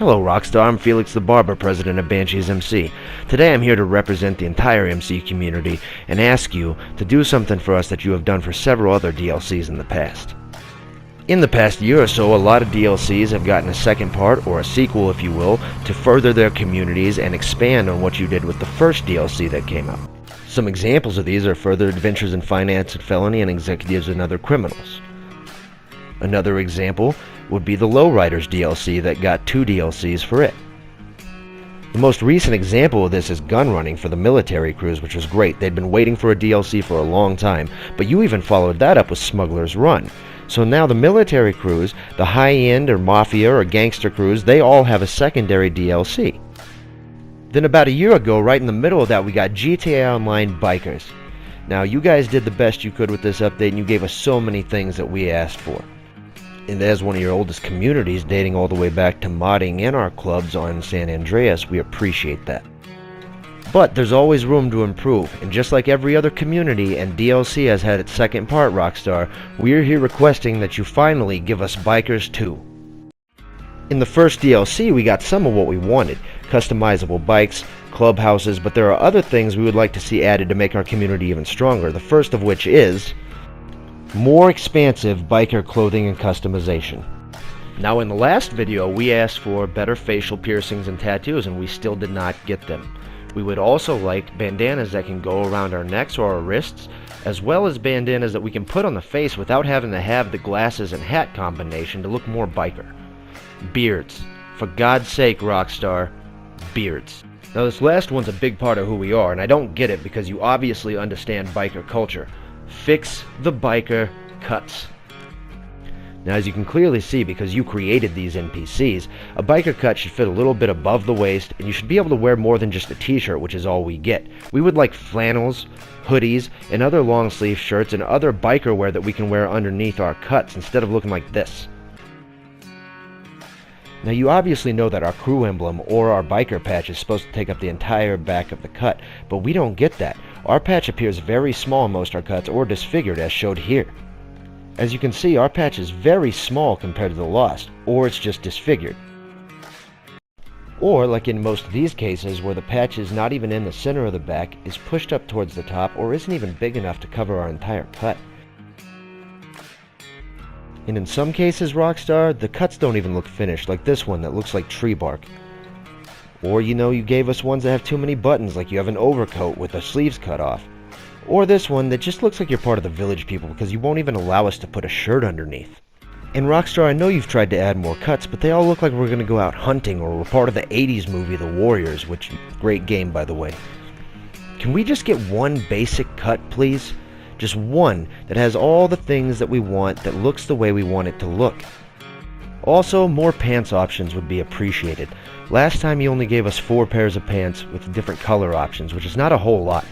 Hello Rockstar, I'm Felix the Barber, president of Banshees MC. Today I'm here to represent the entire MC community and ask you to do something for us that you have done for several other DLCs in the past. In the past year or so, a lot of DLCs have gotten a second part, or a sequel if you will, to further their communities and expand on what you did with the first DLC that came out. Some examples of these are Further Adventures in Finance and Felony and Executives and Other Criminals. Another example would be the Lowriders DLC that got 2 DLCs for it. The most recent example of this is Gun Running for the Military Cruise, which was great. They'd been waiting for a DLC for a long time, but you even followed that up with Smuggler's Run. So now the Military Cruise, the high-end or Mafia or Gangster Cruise, they all have a secondary DLC. Then about a year ago, right in the middle of that, we got GTA Online BIKERS. Now you guys did the best you could with this update and you gave us so many things that we asked for. And as one of your oldest communities, dating all the way back to modding in our clubs on San Andreas, we appreciate that. But there's always room to improve, and just like every other community and DLC has had its second part, Rockstar, we're here requesting that you finally give us BIKERS 2. In the first DLC, we got some of what we wanted, customizable bikes, clubhouses, but there are other things we would like to see added to make our community even stronger, the first of which is more expansive biker clothing and customization. Now in the last video we asked for better facial piercings and tattoos and we still did not get them. We would also like bandanas that can go around our necks or our wrists, as well as bandanas that we can put on the face without having to have the glasses and hat combination to look more biker. Beards. For God's sake, Rockstar, beards. Now this last one's a big part of who we are, and I don't get it because you obviously understand biker culture. Fix the biker cuts. Now as you can clearly see, because you created these NPCs, a biker cut should fit a little bit above the waist, and you should be able to wear more than just a t-shirt, which is all we get. We would like flannels, hoodies, and other long sleeve shirts and other biker wear that we can wear underneath our cuts instead of looking like this. Now you obviously know that our crew emblem or our biker patch is supposed to take up the entire back of the cut, but we don't get that. Our patch appears very small in most our cuts or disfigured as showed here. As you can see, our patch is very small compared to the Lost, or it's just disfigured. Or, like in most of these cases, where the patch is not even in the center of the back, is pushed up towards the top, or isn't even big enough to cover our entire cut. And in some cases, Rockstar, the cuts don't even look finished, like this one that looks like tree bark. Or, you gave us ones that have too many buttons, like you have an overcoat with the sleeves cut off. Or this one that just looks like you're part of the village people because you won't even allow us to put a shirt underneath. And Rockstar, I know you've tried to add more cuts, but they all look like we're going to go out hunting or we're part of the 80s movie The Warriors, which, great game by the way. Can we just get one basic cut, please? Just one that has all the things that we want, that looks the way we want it to look. Also, more pants options would be appreciated. Last time you only gave us 4 pairs of pants with different color options, which is not a whole lot.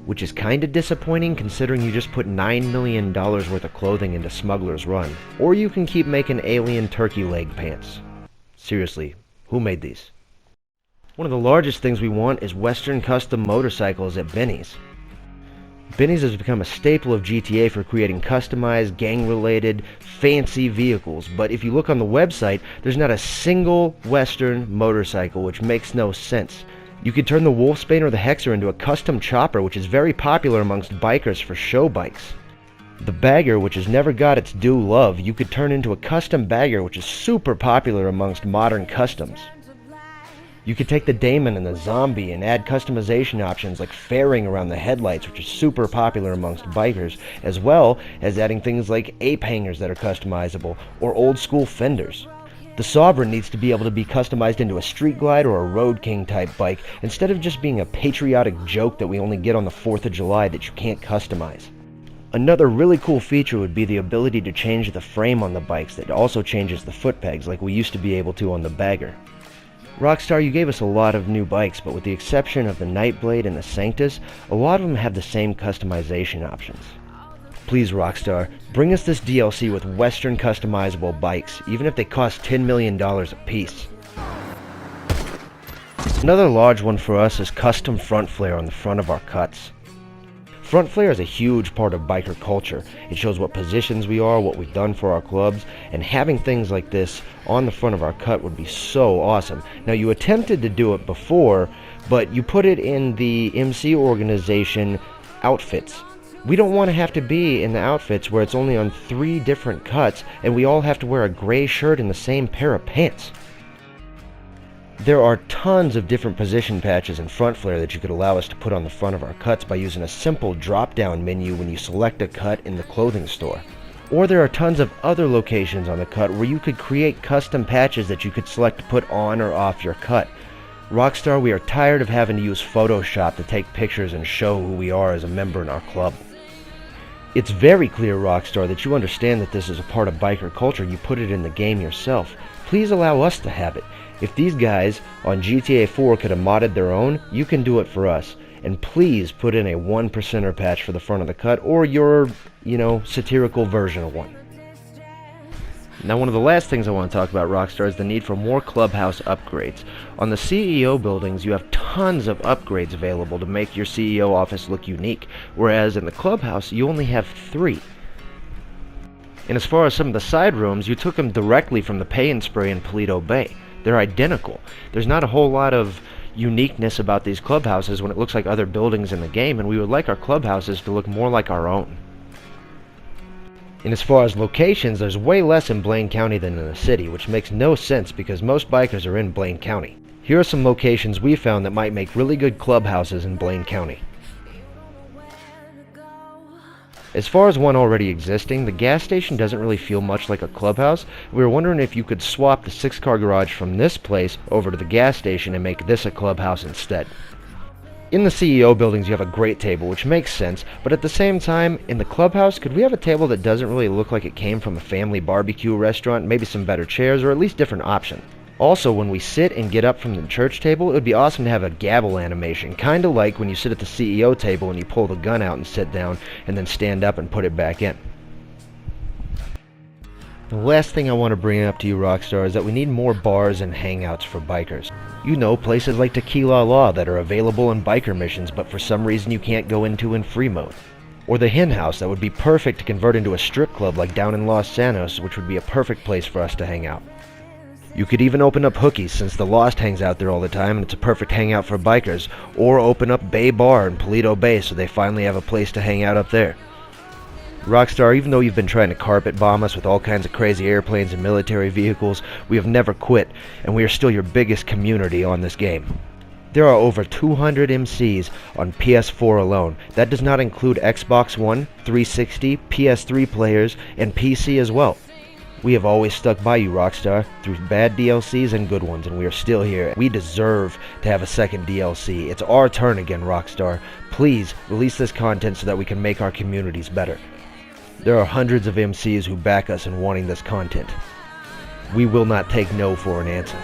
Which is kinda disappointing considering you just put $9 million worth of clothing into Smuggler's Run. Or you can keep making alien turkey leg pants. Seriously, who made these? One of the largest things we want is Western custom motorcycles at Benny's. Benny's has become a staple of GTA for creating customized, gang-related, fancy vehicles, but if you look on the website, there's not a single Western motorcycle, which makes no sense. You could turn the Wolfsbane or the Hexer into a custom chopper, which is very popular amongst bikers for show bikes. The Bagger, which has never got its due love, you could turn into a custom Bagger, which is super popular amongst modern customs. You could take the Daemon and the Zombie and add customization options like fairing around the headlights, which is super popular amongst bikers, as well as adding things like ape hangers that are customizable, or old school fenders. The Sovereign needs to be able to be customized into a Street Glide or a Road King type bike, instead of just being a patriotic joke that we only get on the 4th of July that you can't customize. Another really cool feature would be the ability to change the frame on the bikes that also changes the foot pegs like we used to be able to on the Bagger. Rockstar, you gave us a lot of new bikes, but with the exception of the Nightblade and the Sanctus, a lot of them have the same customization options. Please, Rockstar, bring us this DLC with Western customizable bikes, even if they cost $10 million a piece. Another large one for us is custom front flare on the front of our cuts. Front flare is a huge part of biker culture. It shows what positions we are, what we've done for our clubs, and having things like this on the front of our cut would be so awesome. Now, you attempted to do it before, but you put it in the MC organization outfits. We don't want to have to be in the outfits where it's only on 3 different cuts and we all have to wear a gray shirt and the same pair of pants. There are tons of different position patches in front flare that you could allow us to put on the front of our cuts by using a simple drop-down menu when you select a cut in the clothing store. Or there are tons of other locations on the cut where you could create custom patches that you could select to put on or off your cut. Rockstar, we are tired of having to use Photoshop to take pictures and show who we are as a member in our club. It's very clear, Rockstar, that you understand that this is a part of biker culture. You put it in the game yourself. Please allow us to have it. If these guys on GTA 4 could have modded their own, you can do it for us. And please put in a 1%er patch for the front of the cut, or your, satirical version of one. Now, one of the last things I want to talk about, Rockstar, is the need for more clubhouse upgrades. On the CEO buildings, you have tons of upgrades available to make your CEO office look unique, whereas in the clubhouse, you only have 3. And as far as some of the side rooms, you took them directly from the Pay and Spray in Paleto Bay. They're identical. There's not a whole lot of uniqueness about these clubhouses when it looks like other buildings in the game, and we would like our clubhouses to look more like our own. And as far as locations, there's way less in Blaine County than in the city, which makes no sense because most bikers are in Blaine County. Here are some locations we found that might make really good clubhouses in Blaine County. As far as one already existing, the gas station doesn't really feel much like a clubhouse. We were wondering if you could swap the 6-car garage from this place over to the gas station and make this a clubhouse instead. In the CEO buildings, you have a great table, which makes sense, but at the same time, in the clubhouse, could we have a table that doesn't really look like it came from a family barbecue restaurant, maybe some better chairs, or at least different options? Also, when we sit and get up from the church table, it would be awesome to have a gavel animation, kinda like when you sit at the CEO table and you pull the gun out and sit down, and then stand up and put it back in. The last thing I want to bring up to you, Rockstar, is that we need more bars and hangouts for bikers. You know, places like Tequila Law that are available in biker missions, but for some reason you can't go into in free mode. Or the Hen House that would be perfect to convert into a strip club like down in Los Santos, which would be a perfect place for us to hang out. You could even open up Hookies, since the Lost hangs out there all the time and it's a perfect hangout for bikers, or open up Bay Bar in Paleto Bay so they finally have a place to hang out up there. Rockstar, even though you've been trying to carpet bomb us with all kinds of crazy airplanes and military vehicles, we have never quit, and we are still your biggest community on this game. There are over 200 MCs on PS4 alone. That does not include Xbox One, 360, PS3 players, and PC as well. We have always stuck by you, Rockstar, through bad DLCs and good ones, and we are still here. We deserve to have a second DLC. It's our turn again, Rockstar. Please, release this content so that we can make our communities better. There are hundreds of MCs who back us in wanting this content. We will not take no for an answer.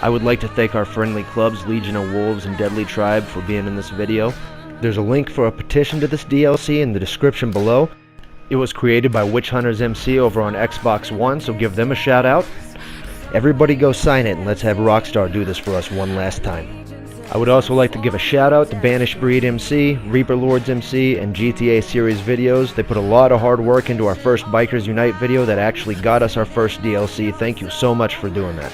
I would like to thank our friendly clubs, Legion of Wolves and Deadly Tribe, for being in this video. There's a link for a petition to this DLC in the description below. It was created by Witch Hunters MC over on Xbox One, so give them a shout out. Everybody go sign it and let's have Rockstar do this for us one last time. I would also like to give a shout out to Banished Breed MC, Reaper Lords MC, and GTA Series videos. They put a lot of hard work into our first Bikers Unite video that actually got us our first DLC. Thank you so much for doing that.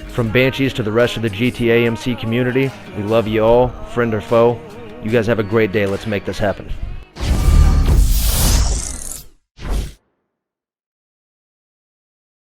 From Banshees to the rest of the GTA MC community, we love you all, friend or foe. You guys have a great day. Let's make this happen.